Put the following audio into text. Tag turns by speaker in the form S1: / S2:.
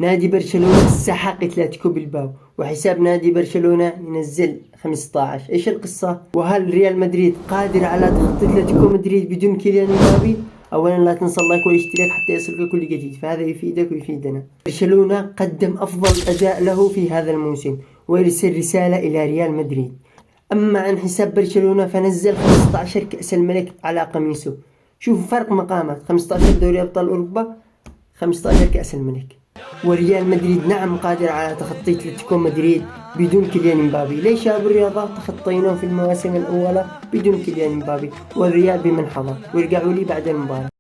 S1: نادي برشلونة سحق اتلتيكو بالباو، وحساب نادي برشلونة ينزل 15. ايش القصة؟ وهل ريال مدريد قادر على تخطي اتلتيكو مدريد بدون كيليان امبابي؟ اولا لا تنسى اللايك والاشتراك حتى يصلك كل جديد، فهذا يفيدك ويفيدنا. برشلونة قدم افضل اداء له في هذا الموسم ويرسل رسالة الى ريال مدريد. اما عن حساب برشلونة فنزل 15 كأس الملك على قميصه. شوفوا فرق مقامات، 15 دوري ابطال اوروبا، 15 كأس الملك. وريال مدريد نعم قادر على تخطي اتلتيكو مدريد بدون كيليان امبابي. ليش يا ابو الرياضة؟ تخطيناه في المواسم الاولى بدون كيليان امبابي، والريال بمن حضر، وارجعوا لي بعد المباراة.